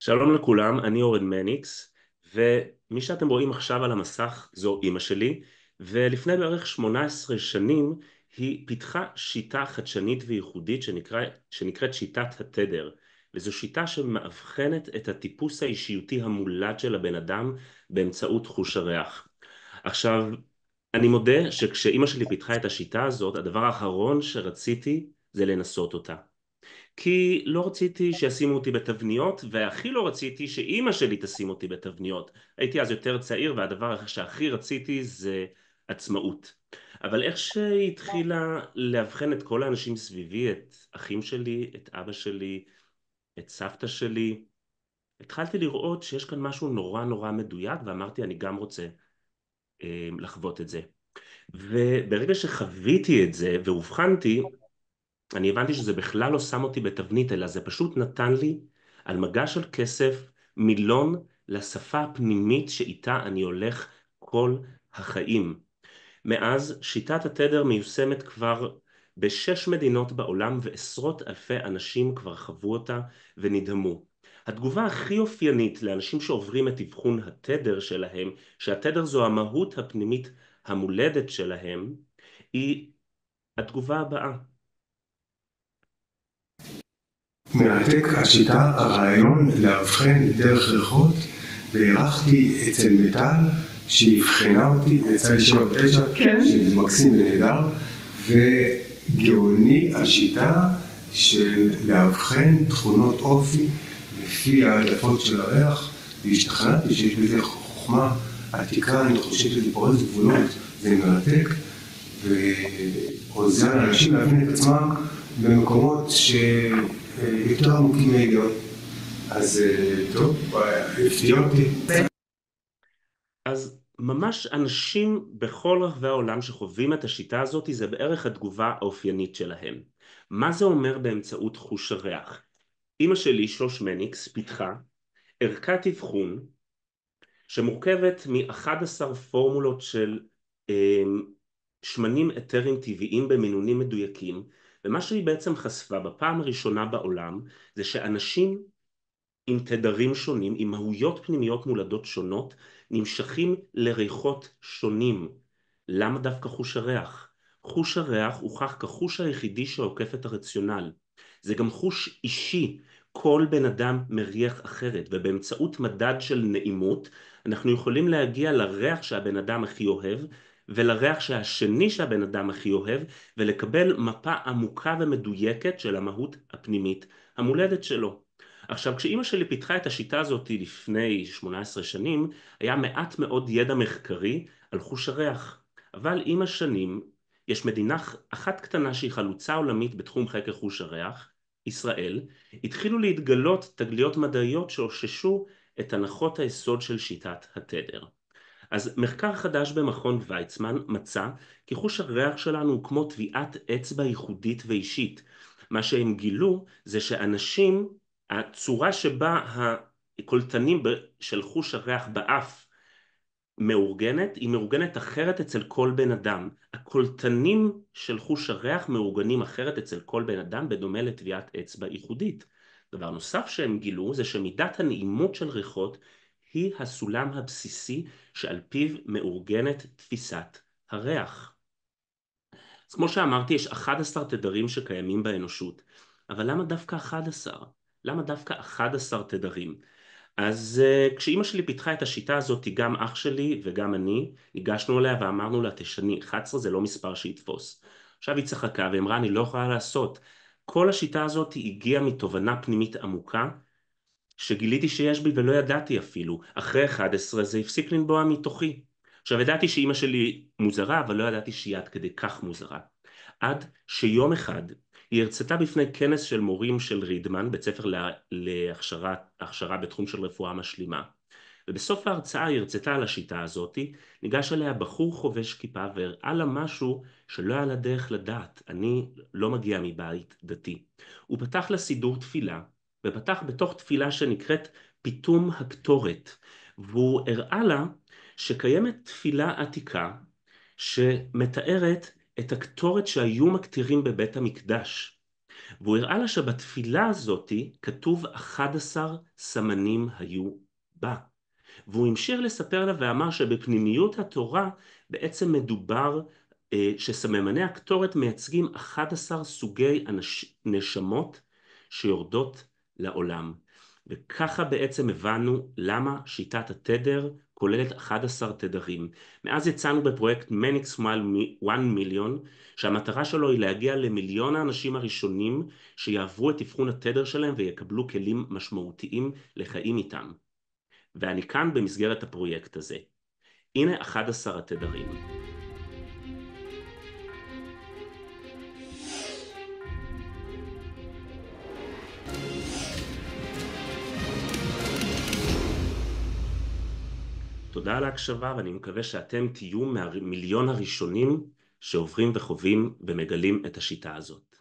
שלום לכולם, אני אורן מניקס, ומי שאתם רואים עכשיו על המסך זו אימא שלי, ולפני בערך 18 שנים היא פיתחה שיטה חדשנית וייחודית שנקראת שיטת התדר, וזו שיטה שמאבחנת את הטיפוס האישיותי המולד של הבן אדם באמצעות חוש הריח. עכשיו, אני מודה שכשאימא שלי פיתחה את השיטה הזאת, הדבר האחרון שרציתי זה לנסות אותה. כי לא רציתי שישימו אותי בתבניות, והכי לא רציתי שאימא שלי תשים אותי בתבניות. הייתי אז יותר צעיר, והדבר שהכי רציתי זה עצמאות. אבל איך שהיא התחילה לאבחן את כל האנשים סביבי, את אחים שלי, את אבא שלי, את סבתא שלי, התחלתי לראות שיש כאן משהו נורא נורא מדויק, ואמרתי אני גם רוצה לחוות את זה. וברגע שחוויתי את זה והובחנתי, אני הבנתי שזה בכלל לא שם אותי בתבנית, אלא זה פשוט נתן לי על מגש של כסף מילון לשפה הפנימית שאיתה אני הולך כל החיים. מאז שיטת התדר מיושמת כבר בשש מדינות בעולם, ועשרות אלפי אנשים כבר חוו אותה ונדהמו. התגובה הכי אופיינית לאנשים שעוברים את אבחון התדר שלהם, שהתדר זו המהות הפנימית המולדת שלהם, היא התגובה הבאה: מרתק השיטה, הרעיון לאבחן דרך ריחות, והערכתי אצל מיטל שהבחנה אותי, יצא לי 7/9, שזה מקסים ונהדר, וגאוני השיטה של לאבחן תכונות אופי לפי העדפות של הריח, והשתכנעתי שיש בזה חוכמה עתיקה, אני חושב שזה פורץ גבולות, זה מרתק, ועוזר לאנשים להבין את עצמם במקומות יותר עמוקים מהיגיון. אז טוב, הפתיע אותי. אז ממש אנשים בכל רחבי העולם שחווים את השיטה הזאת, זה בערך התגובה האופיינית שלהם. מה זה אומר באמצעות חוש הריח? אמא שלי, שוש מניקס, פיתחה ערכת אבחון שמורכבת מ-11 פורמולות של שמנים אתרים טבעיים במינונים מדויקים, ומה שהיא בעצם חשפה בפעם הראשונה בעולם זה שאנשים עם תדרים שונים, עם מהויות פנימיות מולדות שונות, נמשכים לריחות שונים. למה דווקא חוש הריח? חוש הריח הוכח כחוש היחידי שעוקף את הרציונל. זה גם חוש אישי, כל בן אדם מריח אחרת, ובאמצעות מדד של נעימות, אנחנו יכולים להגיע לריח שהבן אדם הכי אוהב, ולריח שהשני שהבן אדם הכי אוהב, ולקבל מפה עמוקה ומדויקת של המהות הפנימית המולדת שלו. עכשיו, כשאימא שלי פיתחה את השיטה הזאת לפני 18 שנים, היה מעט מאוד ידע מחקרי על חוש הריח. אבל עם השנים, יש מדינה אחת קטנה שהיא חלוצה עולמית בתחום חקר חוש הריח, ישראל, התחילו להתגלות תגליות מדעיות שאוששו את הנחות היסוד של שיטת התדר. אז מחקר חדש במכון ויצמן מצא כי חוש הריח שלנו הוא כמו טביעת אצבע ייחודית ואישית. מה שהם גילו זה שאנשים, הצורה שבה הקולטנים של חוש הריח באף מאורגנת, היא מאורגנת אחרת אצל כל בן אדם. הקולטנים של חוש הריח מאורגנים אחרת אצל כל בן אדם, בדומה לטביעת אצבע ייחודית. דבר נוסף שהם גילו זה שמידת הנעימות של ריחות היא הסולם הבסיסי שעל פיו מאורגנת תפיסת הריח. אז כמו שאמרתי, יש 11 תדרים שקיימים באנושות. אבל למה דווקא 11? למה דווקא 11 תדרים? אז כשאימא שלי פיתחה את השיטה הזאת, גם אח שלי וגם אני ניגשנו אליה ואמרנו לה, תשני, 11 זה לא מספר שיתפוס. עכשיו היא צחקה ואמרה, אני לא יכולה לעשות. כל השיטה הזאת הגיעה מתובנה פנימית עמוקה, שגיליתי שיש בי ולא ידעתי אפילו. אחרי 11 זה הפסיק לנבוע מתוכי. עכשיו ידעתי שאימא שלי מוזרה, אבל לא ידעתי שהיא עד כדי כך מוזרה. עד שיום אחד היא הרצתה בפני כנס של מורים של רידמן, בית ספר להכשרה בתחום של רפואה משלימה. ובסוף ההרצאה היא הרצתה על השיטה הזאת, ניגש אליה בחור חובש כיפה והראה לה משהו שלא היה לה דרך לדעת. אני לא מגיע מבית דתי. הוא פתח לה סידור תפילה, ופתח בתוך תפילה שנקראת פיתום הקטורת, והוא הראה לה שקיימת תפילה עתיקה שמתארת את הקטורת שהיו מקטירים בבית המקדש. והוא הראה לה שבתפילה הזאת כתוב 11 סמנים היו בה. והוא המשיך לספר לה ואמר שבפנימיות התורה בעצם מדובר שסממני הקטורת מייצגים 11 סוגי נשמות שיורדות לעולם. וככה בעצם הבנו למה שיטת התדר כוללת 11 תדרים. מאז יצאנו בפרויקט Many Smile 1 מיליון, שהמטרה שלו היא להגיע למיליון האנשים הראשונים שיעברו את אבחון התדר שלהם ויקבלו כלים משמעותיים לחיים איתם. ואני כאן במסגרת הפרויקט הזה. הנה 11 התדרים. תודה על ההקשבה, ואני מקווה שאתם תהיו מהמיליון הראשונים שעוברים וחווים ומגלים את השיטה הזאת.